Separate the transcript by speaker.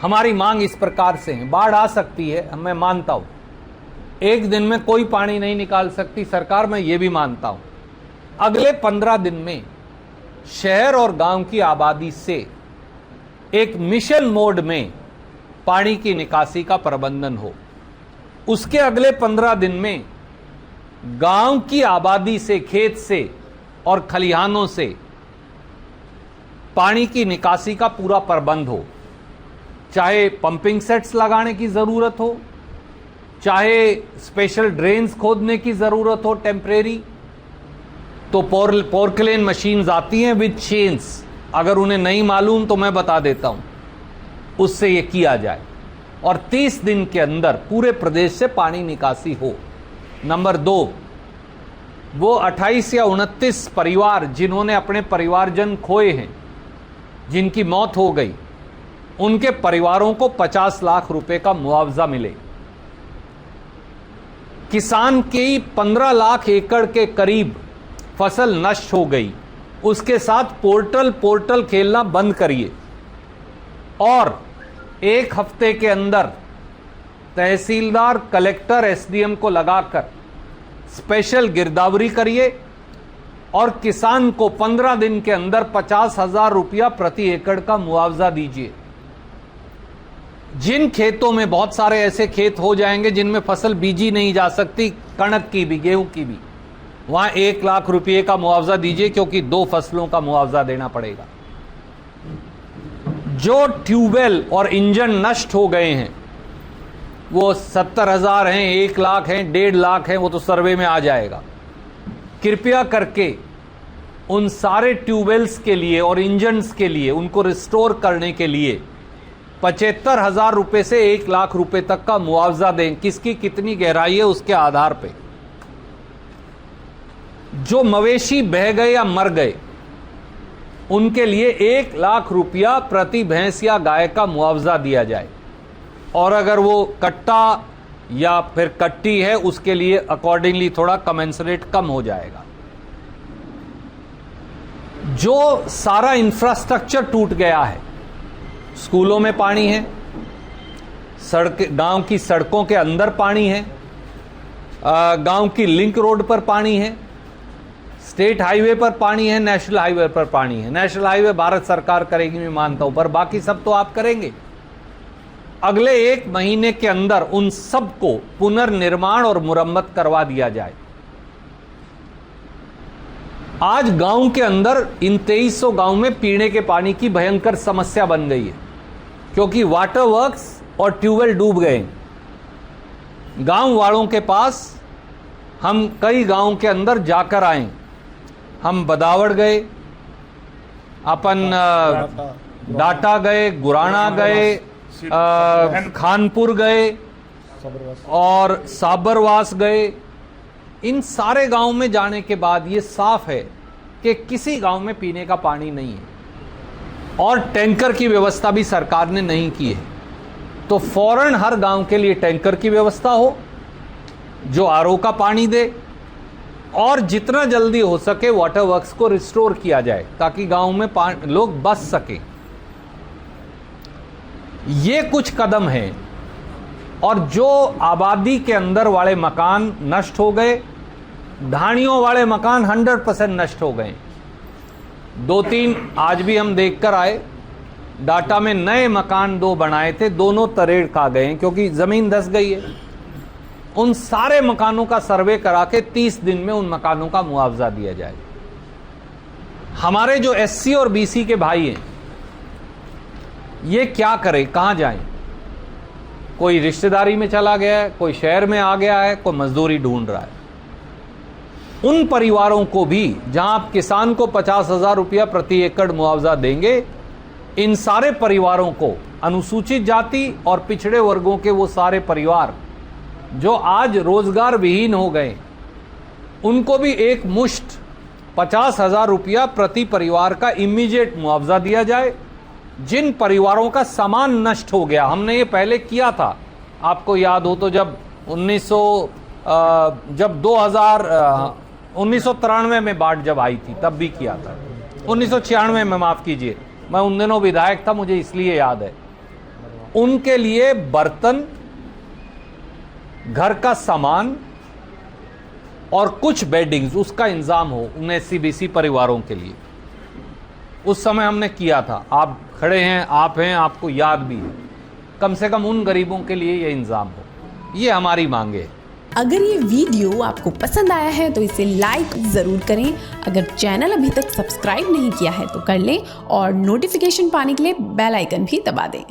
Speaker 1: हमारी मांग इस प्रकार से है, बाढ़ आ सकती है, मैं मानता हूं, एक दिन में कोई पानी नहीं निकाल सकती सरकार, मैं ये भी मानता हूं। अगले 15 दिन में शहर और गांव की आबादी से एक मिशन मोड में पानी की निकासी का प्रबंधन हो। उसके अगले 15 दिन में गांव की आबादी से, खेत से और खलिहानों से पानी की निकासी का पूरा प्रबंध हो। चाहे पंपिंग सेट्स लगाने की जरूरत हो, चाहे स्पेशल ड्रेन्स खोदने की जरूरत हो टेम्परेरी, तो पोर्कलेन मशीन्स आती हैं विद चेन्स, अगर उन्हें नहीं मालूम तो मैं बता देता हूं, उससे यह किया जाए और 30 दिन के अंदर पूरे प्रदेश से पानी निकासी हो। नंबर 2, वो 28 या 29 परिवार जिन्होंने अपने परिवारजन खोए हैं, जिनकी मौत हो गई, उनके परिवारों को 50 लाख रुपए का मुआवजा मिले। किसान की 15 लाख एकड़ के करीब फसल नष्ट हो गई, उसके साथ पोर्टल खेलना बंद करिए और 1 हफ्ते के अंदर तहसीलदार, कलेक्टर, एसडीएम को लगाकर स्पेशल गिरदावरी करिए और किसान को 15 दिन के अंदर 50,000 रुपया प्रति एकड़ का मुआवजा दीजिए। जिन खेतों में, बहुत सारे ऐसे खेत हो जाएंगे जिनमें फसल बीजी नहीं जा सकती, कणक की भी, गेहूं की भी, वहां 1 लाख रुपये का मुआवजा दीजिए, क्योंकि 2 फसलों का मुआवजा देना पड़ेगा। जो ट्यूबवेल और इंजन नष्ट हो गए हैं, वो 70,000 हैं, 1 लाख हैं, 1.5 लाख हैं, वो तो सर्वे में आ जाएगा। कृपया करके उन सारे ट्यूबवेल्स के लिए और इंजन्स के लिए, उनको रिस्टोर करने के लिए 75,000 रुपए से 1 लाख रुपए तक का मुआवजा दें। किसकी कितनी गहराई है उसके आधार पे। जो मवेशी बह गए या मर गए, उनके लिए 1 लाख रुपया प्रति भैंस या गाय का मुआवजा दिया जाए, और अगर वो कट्टा या फिर कट्टी है, उसके लिए अकॉर्डिंगली थोड़ा कमेंसरेट कम हो जाएगा। जो सारा इंफ्रास्ट्रक्चर टूट गया है, स्कूलों में पानी है, गांव की सड़कों के अंदर पानी है, गांव की लिंक रोड पर पानी है, स्टेट हाईवे पर पानी है, नेशनल हाईवे पर पानी है। नेशनल हाईवे भारत सरकार करेगी, मैं मानता हूं, पर बाकी सब तो आप करेंगे। अगले 1 महीने के अंदर उन सब को पुनर्निर्माण और मुरम्मत करवा दिया जाए। आज गांव के अंदर इन 2300 गांव में पीने के पानी की भयंकर समस्या बन गई है, क्योंकि वाटर वर्क्स और ट्यूबवेल डूब गए। गांव वालों के पास हम कई गांव के अंदर जाकर आए, हम बदावड़ गए, अपन डाटा गए, गुराना गए, खानपुर गए और साबरवास गए। इन सारे गांव में जाने के बाद ये साफ है कि किसी गांव में पीने का पानी नहीं है और टैंकर की व्यवस्था भी सरकार ने नहीं की है। तो फौरन हर गांव के लिए टैंकर की व्यवस्था हो जो आरओ का पानी दे, और जितना जल्दी हो सके वाटर वर्क्स को रिस्टोर किया जाए ताकि गांव में लोग बच सके। ये कुछ कदम हैं। और जो आबादी के अंदर वाले मकान नष्ट हो गए, ढाणियों वाले मकान 100% नष्ट हो गए। 2-3 आज भी हम देखकर आए, डाटा में नए मकान 2 बनाए थे, दोनों तरेड़ खा गए क्योंकि जमीन धंस गई है। उन सारे मकानों का सर्वे करा के 30 दिन में उन मकानों का मुआवजा दिया जाए। हमारे जो एससी और बीसी के भाई हैं, ये क्या करें, कहां जाएं? कोई रिश्तेदारी में चला गया है, कोई शहर में आ गया है, कोई मजदूरी ढूंढ रहा है। उन परिवारों को भी, जहां आप किसान को 50,000 रुपया प्रति एकड़ मुआवजा देंगे, इन सारे परिवारों को, अनुसूचित जाति और पिछड़े वर्गों के वो सारे परिवार जो आज रोजगार विहीन हो गए, उनको भी एक मुश्त 50,000 रुपया प्रति परिवार का इमीडिएट मुआवजा दिया जाए। जिन परिवारोों का सामान नष्ट हो गया, हमने ये पहले किया था, आपको याद हो तो, जब 1993 में बाढ़ जब आई थी तब भी किया था, 1996 में, माफ कीजिए, मैं उन दिनों विधायक था, मुझे इसलिए याद है। उनके लिए बर्तन, घर का सामान और कुछ बेडिंग्स उसका इंतजाम हो उन एससी-बीसी परिवारों के लिए। उस समय हमने किया था, आप खड़े हैं, आप हैं, आपको याद भी है। कम से कम उन गरीबों के लिए यह इंतजाम हो, ये हमारी मांगे है।
Speaker 2: अगर ये वीडियो आपको पसंद आया है तो इसे लाइक ज़रूर करें। अगर चैनल अभी तक सब्सक्राइब नहीं किया है तो कर लें और नोटिफिकेशन पाने के लिए बेल आइकन भी दबा दें।